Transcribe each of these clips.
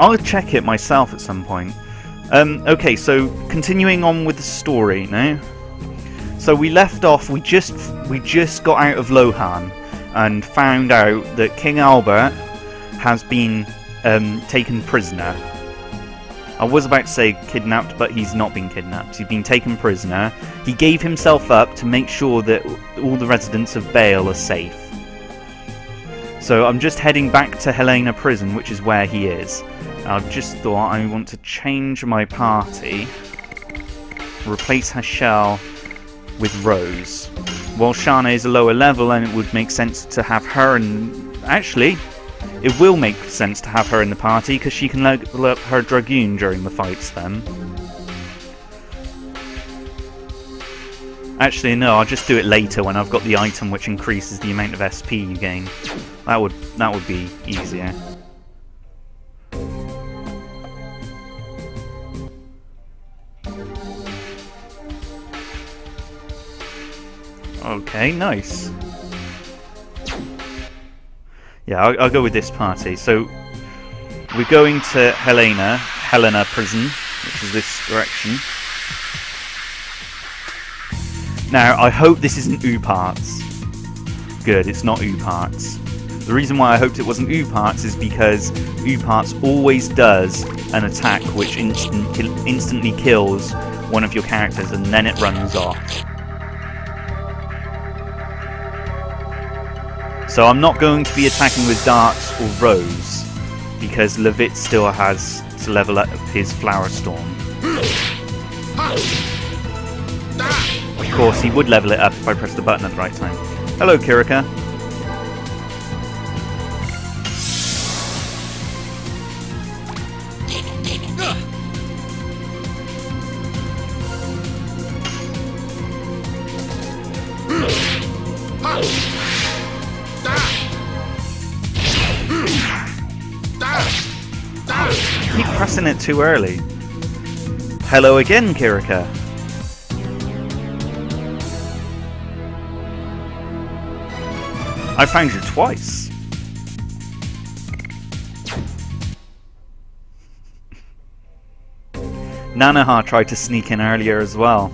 I'll check it myself at some point. Okay, so continuing on with the story now. So we left off. We just got out of Lohan and found out that King Albert has been taken prisoner. I was about to say kidnapped, but he's not been kidnapped. He's been taken prisoner. He gave himself up to make sure that all the residents of Bale are safe. So I'm just heading back to Helena Prison, which is where he is. I've just thought I want to change my party. Replace Hachelle with Rose. While Shana is a lower level, and it would make sense to have her in... Actually, it will make sense to have her in the party, because she can level up her Dragoon during the fights then. Actually, no, I'll just do it later when I've got the item which increases the amount of SP you gain. That would be easier. Okay, nice. Yeah, I'll go with this party. So, we're going to Helena Prison, which is this direction. Now, I hope this isn't Uparts. Good, it's not Uparts. The reason why I hoped it wasn't Uparts is because Uparts always does an attack which instantly kills one of your characters and then it runs off. So I'm not going to be attacking with darts or Rose, because Levit still has to level up his Flower Storm. Of course, he would level it up if I press the button at the right time. Hello, Kirika. Keep pressing it too early. Hello again, Kirika. I found you twice. Nanoha tried to sneak in earlier as well.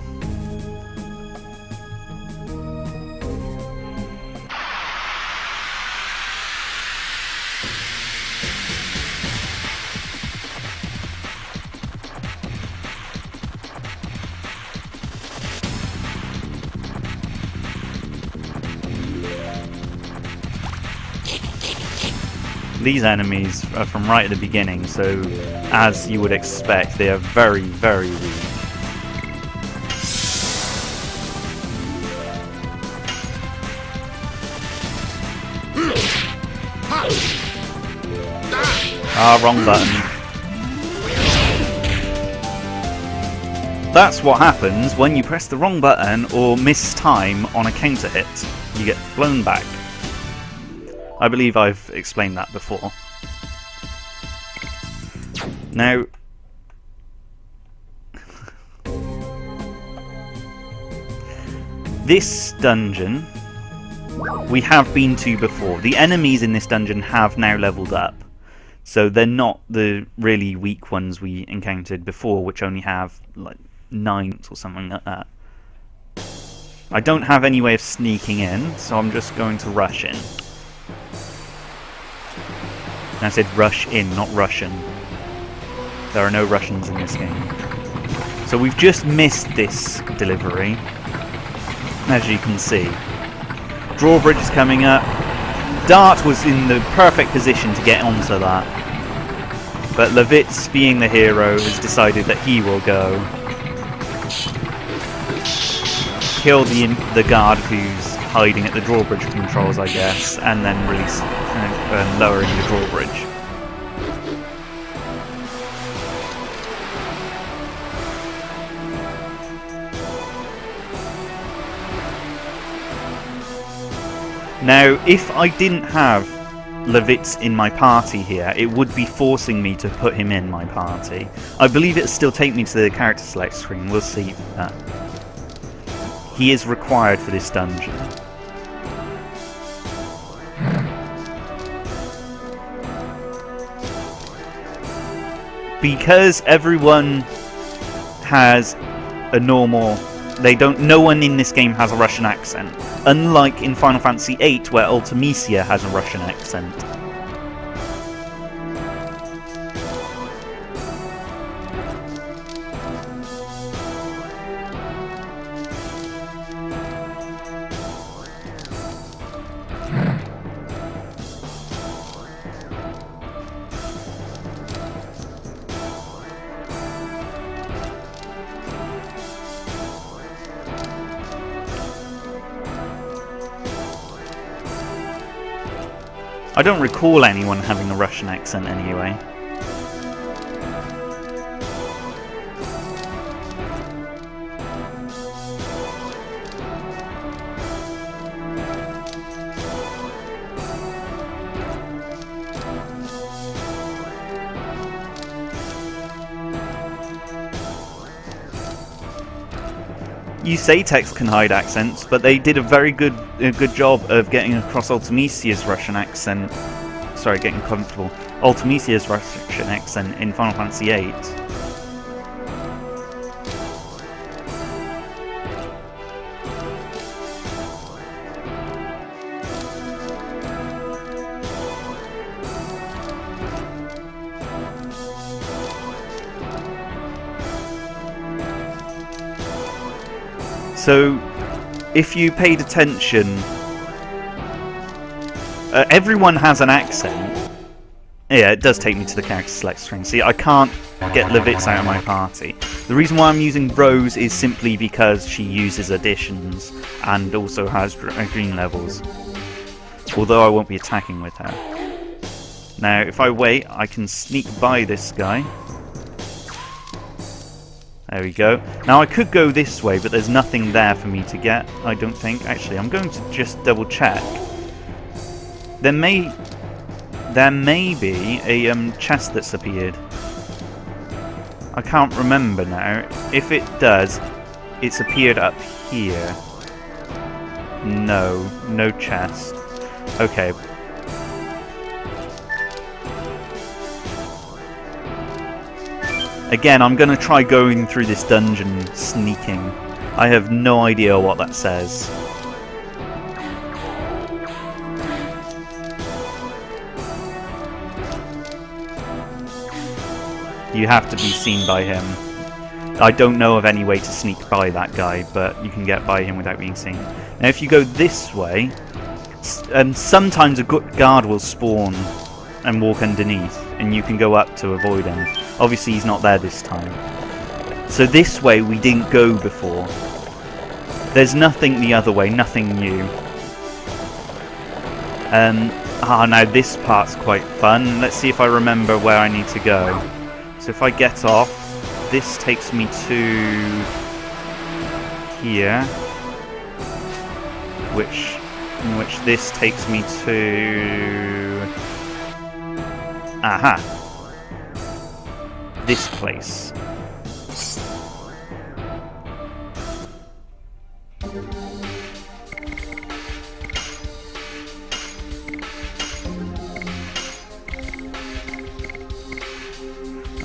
These enemies are from right at the beginning, so as you would expect, they are very, very weak. Ah, wrong button. That's what happens when you press the wrong button or miss time on a counter hit. You get flown back. I believe I've explained that before. Now, this dungeon we have been to before. The enemies in this dungeon have now leveled up, so they're not the really weak ones we encountered before, which only have like 9 or something like that. I don't have any way of sneaking in, so I'm just going to rush in. And I said rush in, not Russian. There are no Russians in this game. So we've just missed this delivery, as you can see. Drawbridge is coming up. Dart was in the perfect position to get onto that. But Levitz, being the hero, has decided that he will go. Kill the guard who's hiding at the drawbridge controls, I guess, and then release lowering the drawbridge. Now, if I didn't have Levitz in my party here, it would be forcing me to put him in my party. I believe it'll still take me to the character select screen. We'll see that. He is required for this dungeon. because everyone has a normal... No one in this game has a Russian accent. Unlike in Final Fantasy VIII, where Ultimecia has a Russian accent. I don't recall anyone having a Russian accent anyway. You say text can hide accents, but they did a very good job of getting across Ultimecia's Russian accent. Sorry, getting comfortable. Ultimecia's Russian accent in Final Fantasy VIII. So, if you paid attention, everyone has an accent. Yeah, it does take me to the character select screen. See, I can't get Levitz out of my party. The reason why I'm using Rose is simply because she uses additions and also has green levels. Although I won't be attacking with her. Now, if I wait, I can sneak by this guy. There we go. Now I could go this way, but there's nothing there for me to get, I don't think. Actually, I'm going to just double check. There may be a chest that's appeared. I can't remember now. If it does, it's appeared up here. No chest. Okay. Again, I'm going to try going through this dungeon sneaking. I have no idea what that says. You have to be seen by him. I don't know of any way to sneak by that guy, but you can get by him without being seen. Now if you go this way, sometimes a guard will spawn and walk underneath, and you can go up to avoid him. Obviously he's not there this time. So this way we didn't go before. There's nothing the other way, nothing new. Now this part's quite fun. Let's see if I remember where I need to go. So if I get off, this takes me to here. In which this takes me to... Aha! This place.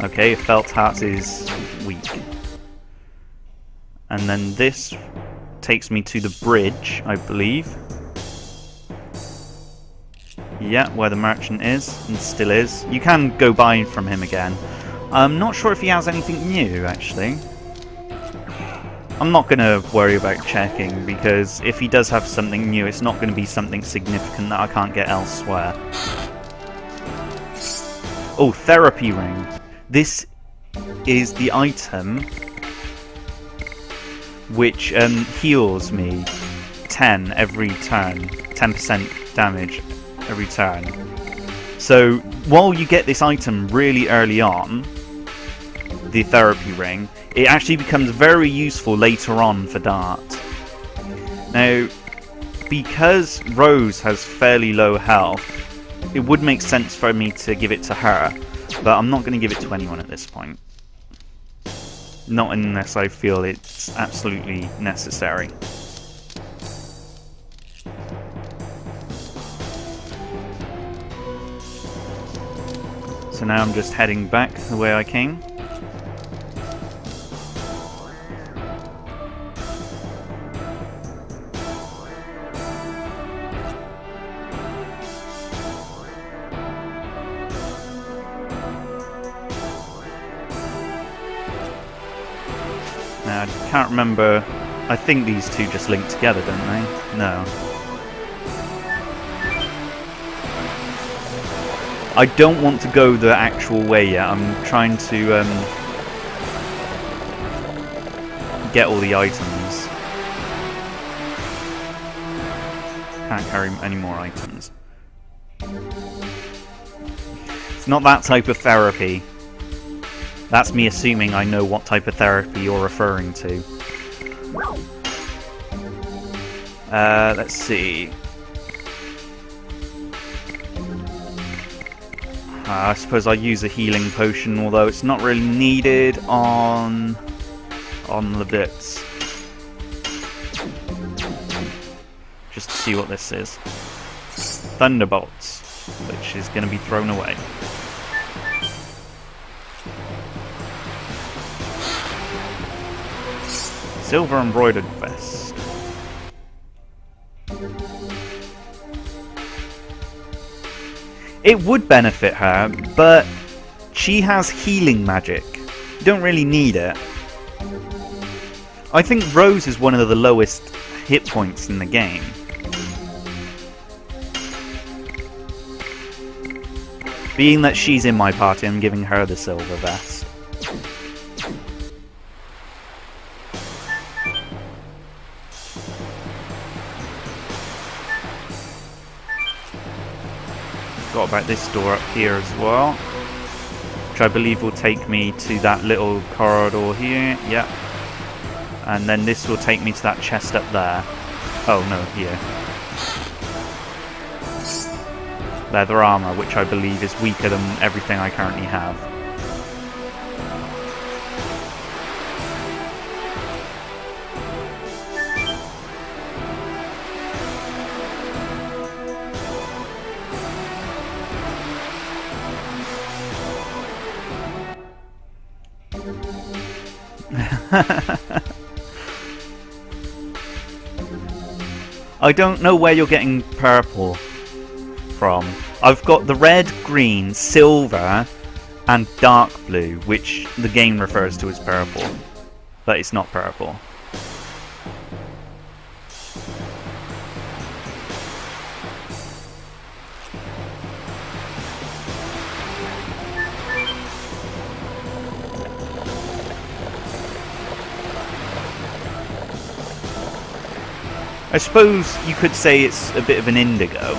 Okay, felt heart is weak. And then this takes me to the bridge, I believe. Yeah, where the merchant is, and still is. You can go buy from him again. I'm not sure if he has anything new, actually. I'm not going to worry about checking, because if he does have something new, it's not going to be something significant that I can't get elsewhere. Oh, therapy ring. This is the item which heals me 10 every turn. 10% damage every turn. So, while you get this item really early on, the therapy ring, it actually becomes very useful later on for Dart. Now, because Rose has fairly low health, it would make sense for me to give it to her, but I'm not going to give it to anyone at this point. Not unless I feel it's absolutely necessary. So now I'm just heading back the way I came. Now, I can't remember. I think these two just link together, don't they? No. I don't want to go the actual way yet. I'm trying to get all the items. Can't carry any more items. It's not that type of therapy. That's me assuming I know what type of therapy you're referring to. Let's see. I suppose I'll use a healing potion, although it's not really needed on the bits. Just to see what this is. Thunderbolts, which is going to be thrown away. Silver embroidered vest. It would benefit her, but she has healing magic. You don't really need it. I think Rose is one of the lowest hit points in the game. Being that she's in my party, I'm giving her the silver vest. Forgot about this door up here as well, which I believe will take me to that little corridor here. Yep. And then this will take me to that chest up there. Oh no, here. Leather armor, which I believe is weaker than everything I currently have. I don't know where you're getting purple from. I've got the red, green, silver, and dark blue, which the game refers to as purple, but it's not purple. I suppose you could say it's a bit of an indigo.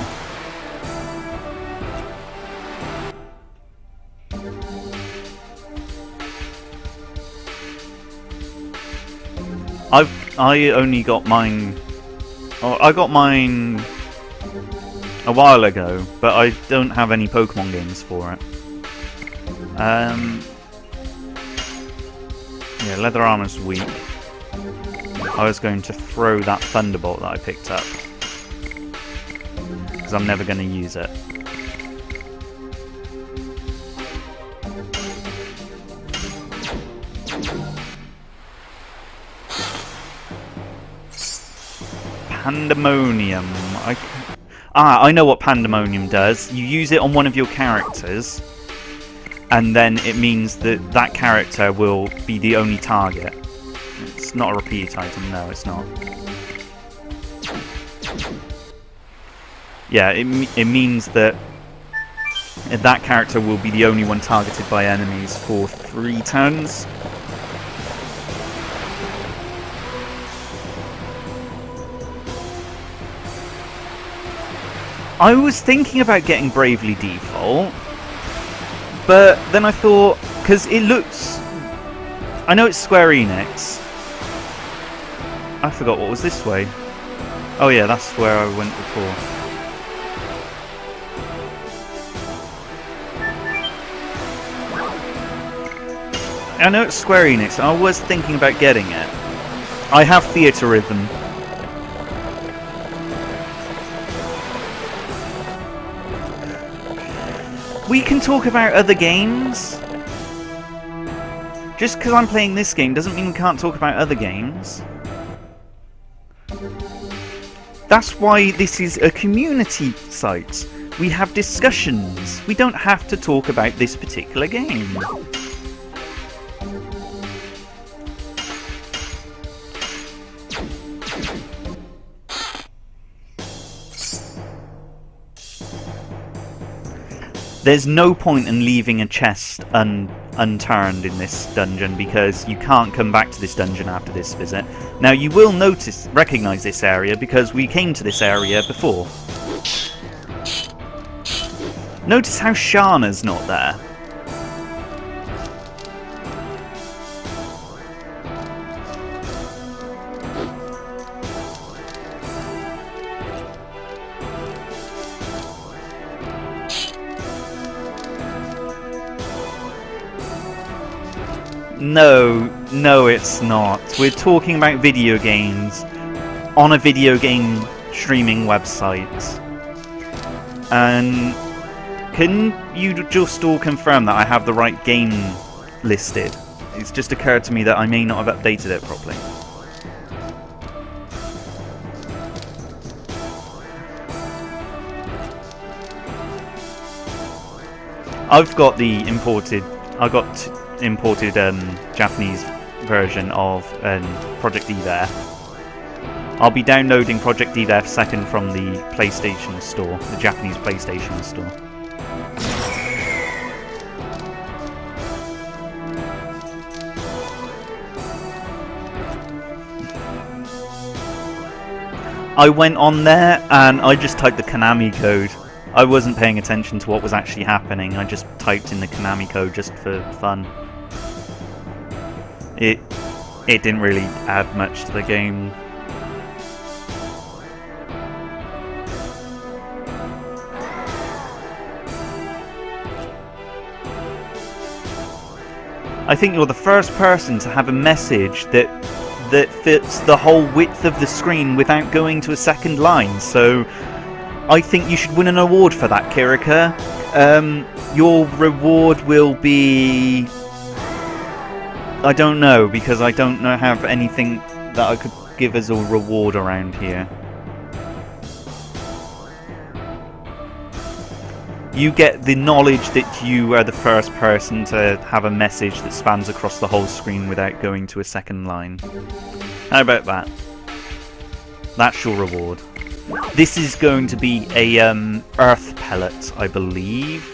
I only got mine. Oh, I got mine a while ago, but I don't have any Pokemon games for it. Yeah, leather armor's weak. I was going to throw that Thunderbolt that I picked up, because I'm never going to use it. Pandemonium. I know what Pandemonium does. You use it on one of your characters, and then it means that that character will be the only target. It's not a repeat item, no, it's not. Yeah, it means that that character will be the only one targeted by enemies for 3 turns. I was thinking about getting Bravely Default, but then I thought, because it looks... I know it's Square Enix. I forgot what was this way. Oh yeah, that's where I went before. I know it's Square Enix. I was thinking about getting it. I have Theatre Rhythm. We can talk about other games. Just because I'm playing this game doesn't mean we can't talk about other games. That's why this is a community site. We have discussions. We don't have to talk about this particular game. There's no point in leaving a chest unturned in this dungeon because you can't come back to this dungeon after this visit. Now you will recognise this area because we came to this area before. Notice how Shana's not there. No, it's not. We're talking about video games on a video game streaming website. And can you just all confirm that I have the right game listed? It's just occurred to me that I may not have updated it properly. I've got the imported Japanese version of Project Eve. I'll be downloading Project Eve second from the PlayStation Store, the Japanese PlayStation Store. I went on there and I just typed the Konami code. I wasn't paying attention to what was actually happening. I just typed in the Konami code just for fun. It didn't really add much to the game. I think you're the first person to have a message that fits the whole width of the screen without going to a second line, so I think you should win an award for that, Kirika. Your reward will be... I don't know, because I don't have anything that I could give as a reward around here. You get the knowledge that you are the first person to have a message that spans across the whole screen without going to a second line. How about that? That's your reward. This is going to be a earth pellet, I believe.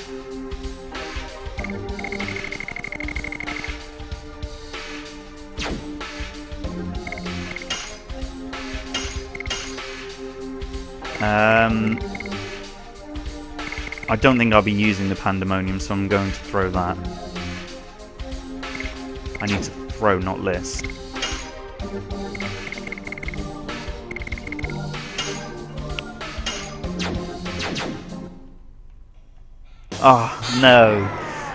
I don't think I'll be using the pandemonium, so I'm going to throw that. I need to throw, not list. Oh, no.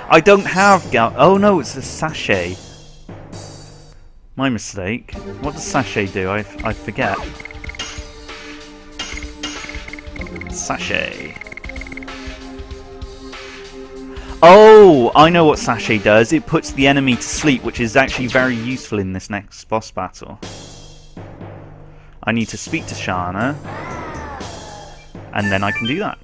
I don't have oh no, it's a sachet. My mistake. What does sachet do? I forget. Sachet. Oh, I know what sachet does. It puts the enemy to sleep, which is actually very useful in this next boss battle. I need to speak to Shana, and then I can do that.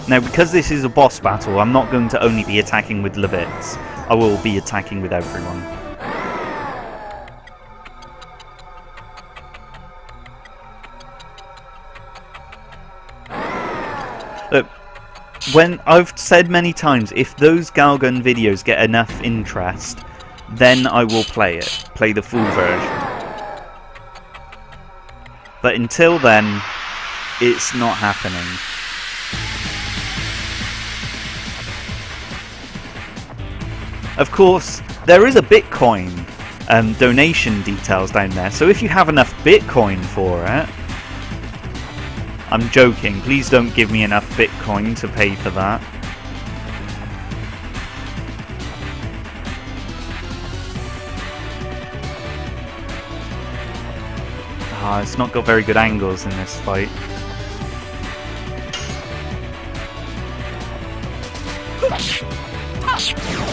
Now, because this is a boss battle, I'm not going to only be attacking with Levitz. I will be attacking with everyone. Look, when I've said many times, if those Galgun videos get enough interest, then I will play it. Play the full version. But until then, it's not happening. Of course, there is a Bitcoin donation details down there, so if you have enough Bitcoin for it... I'm joking, please don't give me enough Bitcoin to pay for that. It's not got very good angles in this fight.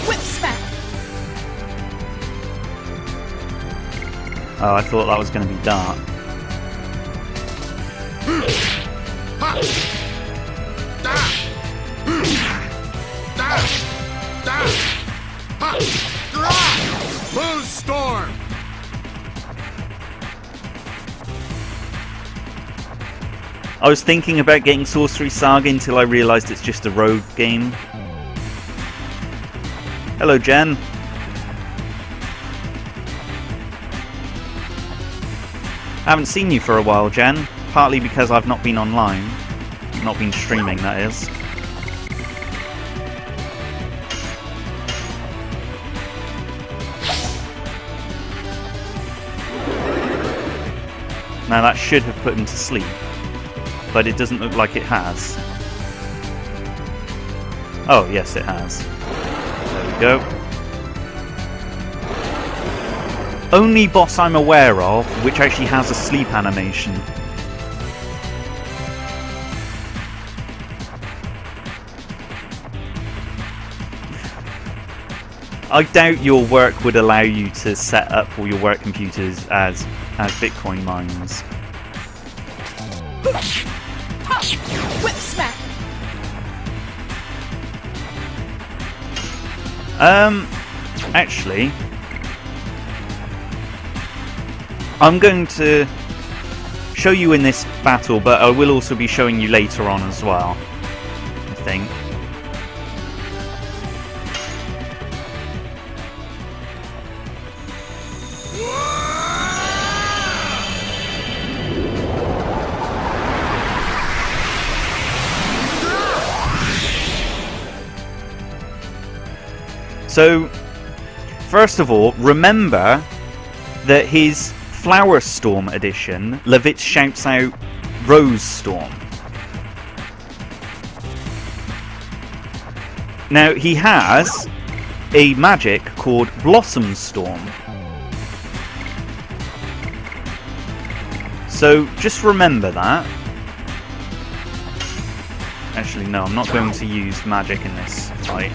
Whip smack. Oh, I thought that was going to be dart. Blue Storm. I was thinking about getting Sorcery Saga until I realised it's just a rogue game. Hello, Jen. Haven't seen you for a while, Jen. Partly because I've not been online. Not been streaming, that is. Now that should have put him to sleep, but it doesn't look like it has. Oh, yes it has. There we go. Only boss I'm aware of which actually has a sleep animation. I doubt your work would allow you to set up all your work computers as Bitcoin mines. Whip smack. Actually, I'm going to show you in this battle, but I will also be showing you later on as well, I think. So, first of all, remember that his Flower Storm edition, Levitz shouts out Rose Storm. Now, he has a magic called Blossom Storm. So, just remember that. Actually, no, I'm not going to use magic in this fight.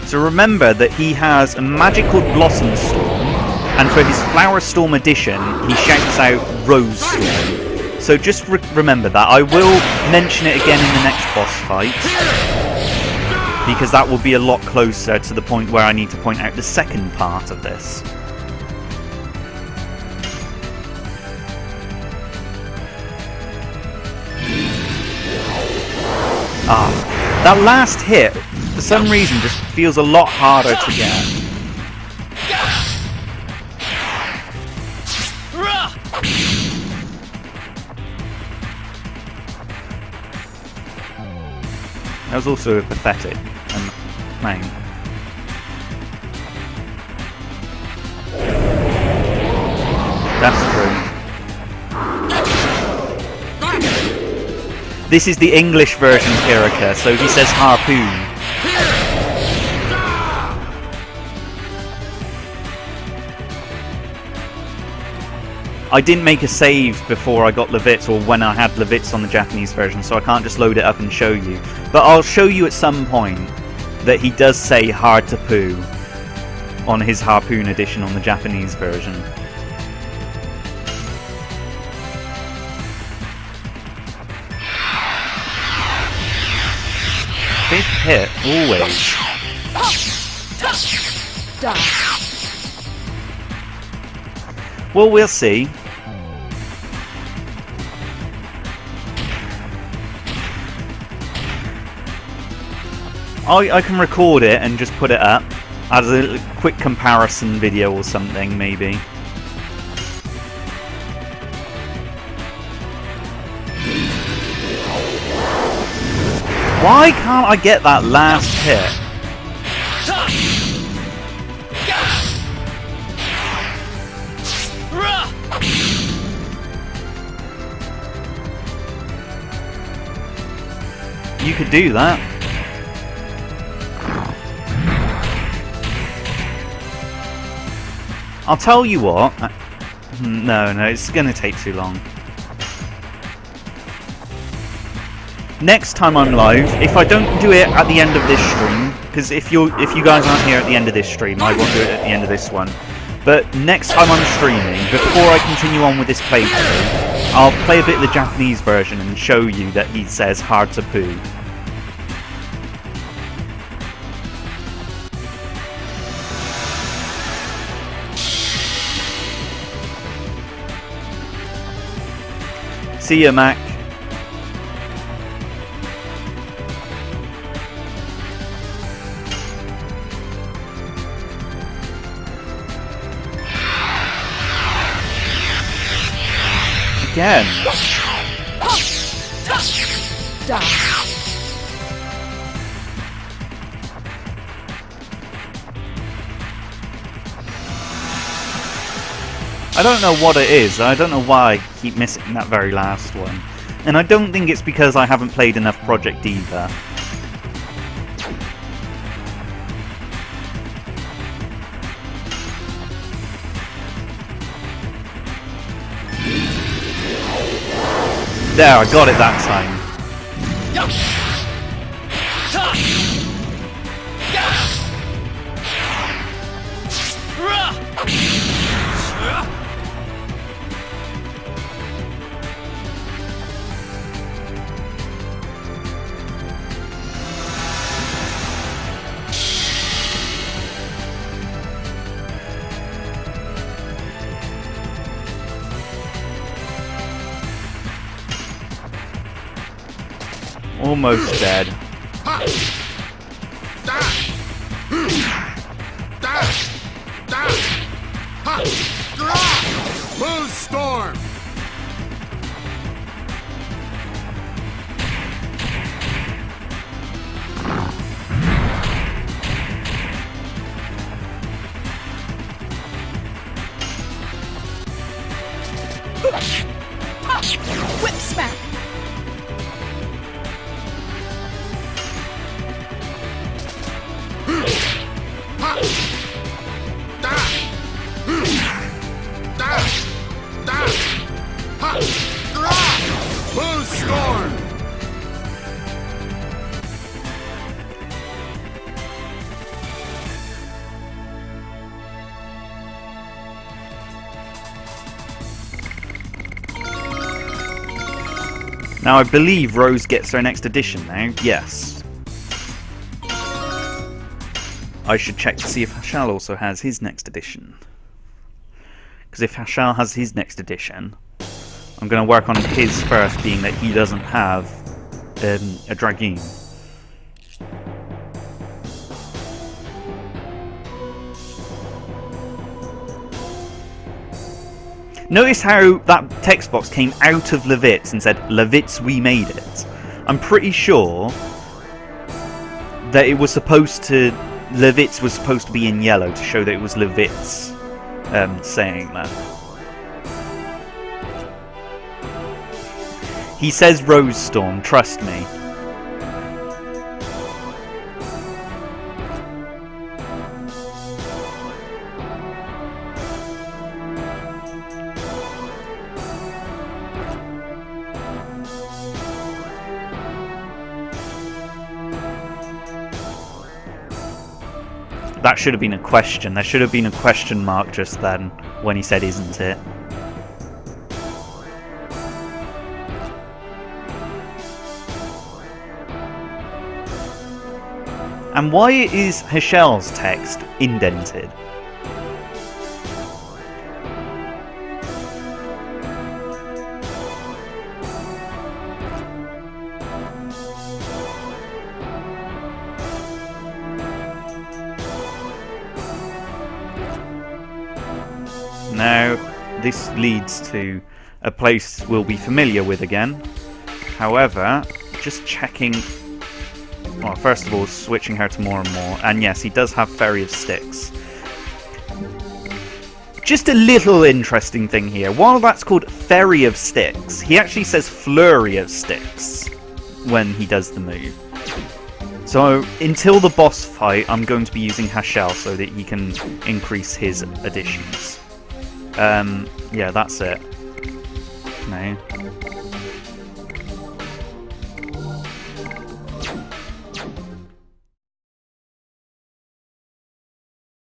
So remember that he has a magic called Blossom Storm, and for his Flower Storm edition, he shouts out Rose Storm. So just remember that. I will mention it again in the next boss fight, because that will be a lot closer to the point where I need to point out the second part of this. That last hit, for some reason, just feels a lot harder to get. That was also pathetic and plain. That's true. This is the English version of Kirika, so he says harpoon. I didn't make a save before I got Levitz, or when I had Levitz on the Japanese version, so I can't just load it up and show you. But I'll show you at some point that he does say hard to poo on his harpoon edition on the Japanese version. Fifth hit, always. Well, we'll see. I can record it and just put it up as a quick comparison video or something, maybe. Why can't I get that last hit? You could do that. I'll tell you what, No, it's gonna take too long. Next time I'm live, if I don't do it at the end of this stream, because if you guys aren't here at the end of this stream, I won't do it at the end of this one. But next time I'm streaming, before I continue on with this playthrough, I'll play a bit of the Japanese version and show you that he says hard to poo. See ya, Mac. Again. I don't know what it is. I don't know why I keep missing that very last one. And I don't think it's because I haven't played enough Project either. There, I got it that time. Almost dead. Blue Storm! Whip smack. Blue Storm! Now I believe Rose gets her next edition now. Yes. I should check to see if Hashal also has his next edition. Because if Hashal has his next edition, I'm going to work on his first, being that he doesn't have a Dragoon. Notice how that text box came out of Levitz and said, Levitz, we made it. I'm pretty sure that it was supposed to... Levitz was supposed to be in yellow to show that it was Levitz saying that. He says Rose Storm, trust me. That should have been a question. There should have been a question mark just then when he said, isn't it? And why is Heshel's text indented? Now, this leads to a place we'll be familiar with again. However, just checking... Well, first of all, switching her to more and more. And yes, he does have Ferry of Sticks. Just a little interesting thing here. While that's called Ferry of Sticks, he actually says Flurry of Sticks when he does the move. So, until the boss fight, I'm going to be using Hashel so that he can increase his additions. Yeah, that's it. No.